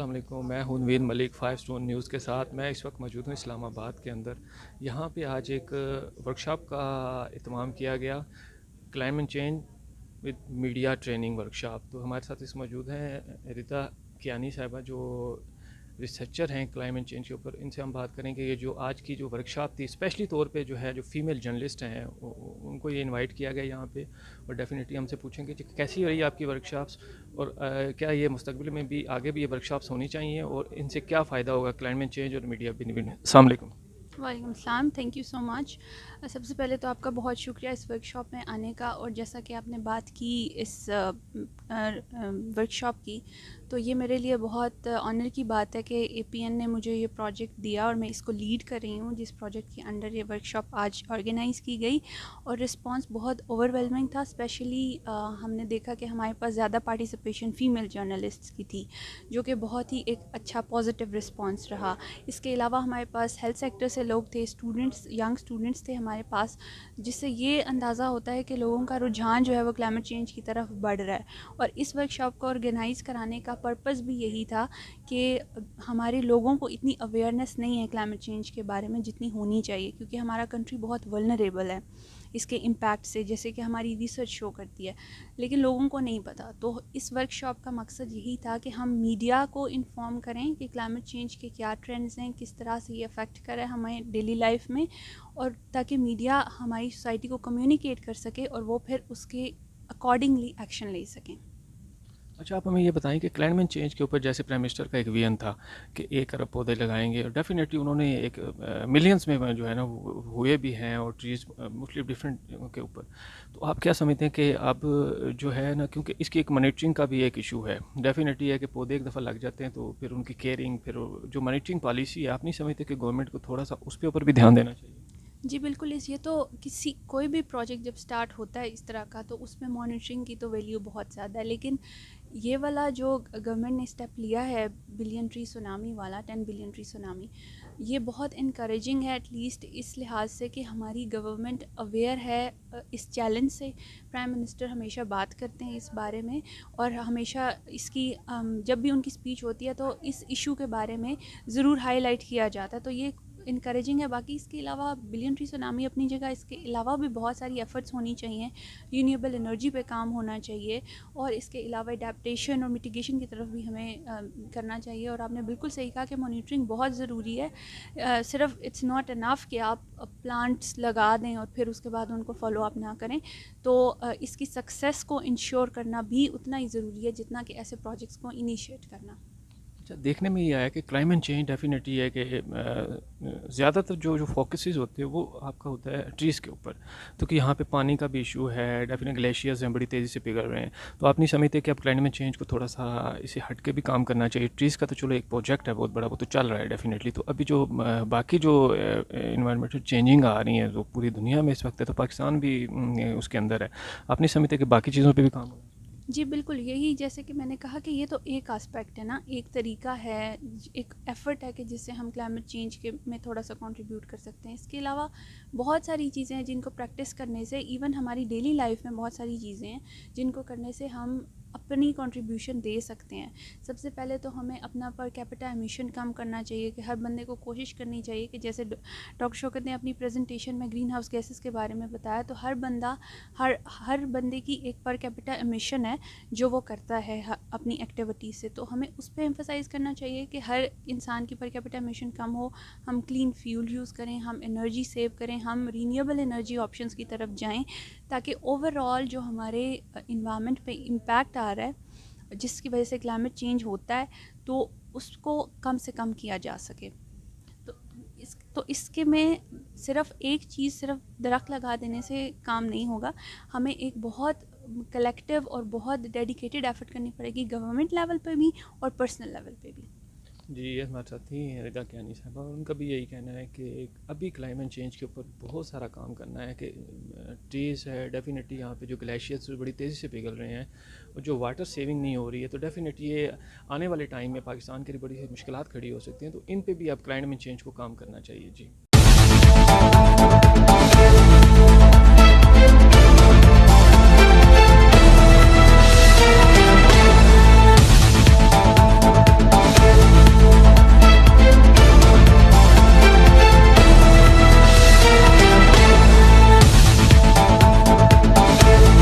अस्सलाम वालेकुम। मैं हूँ नवीद मलिक 5 स्टोन न्यूज़ के साथ। मैं इस वक्त मौजूद हूँ इस्लामाबाद के अंदर। यहाँ पे आज एक वर्कशॉप का इत्माम किया गया, climate change with media training workshop. तो हमारे साथ इस मौजूद हैं रिता कियानी साहिबा, जो रिसर्चर हैं क्लाइमेट चेंज के ऊपर। इनसे हम बात करेंगे ये जो आज की जो वर्कशॉप थी, स्पेशली तौर पे जो है जो फीमेल जर्नलिस्ट हैं उनको ये इनवाइट किया गया यहाँ पे। और डेफिनेटली हमसे पूछेंगे कि कैसी रही आपकी वर्कशॉप्स, और क्या ये मुस्तकबिल में भी आगे भी ये वर्कशॉप्स होनी चाहिए, और इनसे क्या फ़ायदा होगा क्लाइमेट चेंज और मीडिया बेनिफिट। अस्सलाम वालेकुम। वालेकुम सलाम, थैंक यू सो मच। सबसे पहले तो आपका बहुत शुक्रिया इस वर्कशॉप में आने का। और जैसा कि आपने बात की इस वर्कशॉप की, तो ये मेरे लिए बहुत ऑनर की बात है कि एपीएन ने मुझे ये प्रोजेक्ट दिया और मैं इसको लीड कर रही हूँ, जिस प्रोजेक्ट के अंडर ये वर्कशॉप आज ऑर्गेनाइज़ की गई। और रिस्पांस बहुत ओवरवेलमिंग था। स्पेशली हमने देखा कि हमारे पास ज़्यादा पार्टिसिपेशन फ़ीमेल जर्नलिस्ट्स की थी, जो कि बहुत ही एक अच्छा पॉजिटिव रिस्पांस रहा। इसके अलावा हमारे पास हेल्थ सेक्टर से लोग थे, स्टूडेंट्स, यंग स्टूडेंट्स थे हमारे पास, जिससे ये अंदाज़ा होता है कि लोगों का रुझान जो है वो क्लाइमेट चेंज की तरफ बढ़ रहा है। और इस वर्कशॉप को ऑर्गेनाइज़ कराने का पर्पस भी यही था कि हमारे लोगों को इतनी अवेयरनेस नहीं है क्लाइमेट चेंज के बारे में जितनी होनी चाहिए, क्योंकि हमारा कंट्री बहुत वल्नरेबल है इसके इम्पैक्ट से, जैसे कि हमारी रिसर्च शो करती है, लेकिन लोगों को नहीं पता। तो इस वर्कशॉप का मकसद यही था कि हम मीडिया को इन्फॉर्म करें कि क्लाइमेट चेंज के क्या ट्रेंड्स हैं, किस तरह से ये अफेक्ट करे हमें डेली लाइफ में, और ताकि मीडिया हमारी सोसाइटी को कम्युनिकेट कर सके और वो फिर उसके अकॉर्डिंगली एक्शन ले सकें। अच्छा, आप हमें ये बताएं कि क्लाइमेट चेंज के ऊपर जैसे प्राइम मिनिस्टर का एक विजन था कि 1 अरब पौधे लगाएंगे, और डेफिनेटली उन्होंने एक मिलियंस में जो है ना हुए भी हैं, और ट्रीज मुख्तलिफ डिफरेंट के ऊपर। तो आप क्या समझते हैं कि अब जो है ना, क्योंकि इसकी एक मॉनिटरिंग का भी एक इशू है। डेफिनेटली है कि पौधे एक दफ़ा लग जाते हैं तो फिर उनकी केयरिंग, फिर जो मॉनिटरिंग पॉलिसी है, आप नहीं समझते कि गवर्नमेंट को थोड़ा सा उस पर ऊपर भी ध्यान देना चाहिए? जी बिल्कुल। इस ये तो किसी कोई भी प्रोजेक्ट जब स्टार्ट होता है इस तरह का, तो उसमें मॉनिटरिंग की तो वैल्यू बहुत ज़्यादा है। लेकिन ये वाला जो गवर्नमेंट ने स्टेप लिया है, बिलियन ट्री सुनामी वाला, 10 बिलियन ट्री सुनामी, ये बहुत इनकरेजिंग है, एटलीस्ट इस लिहाज से कि हमारी गवर्नमेंट अवेयर है इस चैलेंज से। प्राइम मिनिस्टर हमेशा बात करते हैं इस बारे में, और हमेशा इसकी जब भी उनकी स्पीच होती है तो इस इशू के बारे में ज़रूर हाईलाइट किया जाता है। तो ये इनकरेजिंग है। बाकी इसके अलावा बिलियन ट्री सुनामी अपनी जगह, इसके अलावा भी बहुत सारी एफ़र्ट्स होनी चाहिए। रीन्यूएबल एनर्जी पे काम होना चाहिए, और इसके अलावा अडेप्टेशन और मिटिगेशन की तरफ भी हमें करना चाहिए। और आपने बिल्कुल सही कहा कि मॉनिटरिंग बहुत ज़रूरी है। सिर्फ इट्स नॉट इनफ कि आप प्लांट्स लगा दें और फिर उसके बाद उनको फॉलो अप ना करें। तो इसकी सक्सेस को इंश्योर करना भी उतना ही ज़रूरी है जितना कि ऐसे प्रोजेक्ट्स को इनिशिएट करना। अच्छा, देखने में ये आया कि क्लाइमेट चेंज डेफिनेटली है कि ज़्यादातर जो जो फोकसेस होते हैं वो आपका होता है ट्रीज़ के ऊपर। तो कि यहाँ पे पानी का भी इशू है, डेफिनेट ग्लेशियर्स हैं बड़ी तेज़ी से पिघल रहे हैं। तो आप नहीं समझते कि अब क्लाइमेट चेंज को थोड़ा सा इसे हट के भी काम करना चाहिए? ट्रीज़ का तो चलो एक प्रोजेक्ट है बहुत बड़ा, वो तो चल रहा है डेफिनेटली। तो अभी जो बाकी जो इन्वायरमेंटल चेंजिंग आ रही हैं जो पूरी दुनिया में इस वक्त है, तो पाकिस्तान भी उसके अंदर है। आप नहीं समझते कि बाकी चीज़ों पर भी काम होना चाहिए? जी बिल्कुल। यही, जैसे कि मैंने कहा कि ये तो एक आस्पेक्ट है ना, एक तरीका है, एक एफ़र्ट है कि जिससे हम क्लाइमेट चेंज के में थोड़ा सा कंट्रीब्यूट कर सकते हैं। इसके अलावा बहुत सारी चीज़ें हैं जिनको प्रैक्टिस करने से, इवन हमारी डेली लाइफ में बहुत सारी चीज़ें हैं जिनको करने से हम अपनी कंट्रीब्यूशन दे सकते हैं। सबसे पहले तो हमें अपना पर कैपिटा एमिशन कम करना चाहिए, कि हर बंदे को कोशिश करनी चाहिए कि जैसे डॉक्टर शौकत ने अपनी प्रेजेंटेशन में ग्रीन हाउस गैसेस के बारे में बताया, तो हर बंदा, हर बंदे की एक पर कैपिटा एमिशन है जो वो करता है अपनी एक्टिविटी से। तो हमें उस पर एम्फसाइज़ करना चाहिए कि हर इंसान की पर कैपिटा एमिशन कम हो, हम क्लीन फ्यूल यूज़ करें, हम एनर्जी सेव करें, हम रीन्यूएबल एनर्जी ऑप्शंस की तरफ जाएं, ताकि ओवरऑल जो हमारे इन्वायरमेंट पे इम्पैक्ट आ रहा है जिसकी वजह से क्लाइमेट चेंज होता है, तो उसको कम से कम किया जा सके। तो इसके में सिर्फ एक चीज़, सिर्फ दरख्त लगा देने से काम नहीं होगा। हमें एक बहुत कलेक्टिव और बहुत डेडिकेटेड एफर्ट करनी पड़ेगी, गवर्नमेंट लेवल पे भी और पर्सनल लेवल पे भी। जी, ये हमारे साथ थी रिदा कियानी साहबा, और उनका भी यही कहना है कि अभी क्लाइमेट चेंज के ऊपर बहुत सारा काम करना है। कि ट्रीज़ है, डेफिनेटली यहाँ पे जो ग्लेशियर्स बड़ी तेज़ी से पिघल रहे हैं, और जो वाटर सेविंग नहीं हो रही है, तो डेफिनेटली ये आने वाले टाइम में पाकिस्तान के लिए बड़ी मुश्किलात खड़ी हो सकती हैं। तो इन पे भी अब क्लाइमेट चेंज को काम करना चाहिए। जी।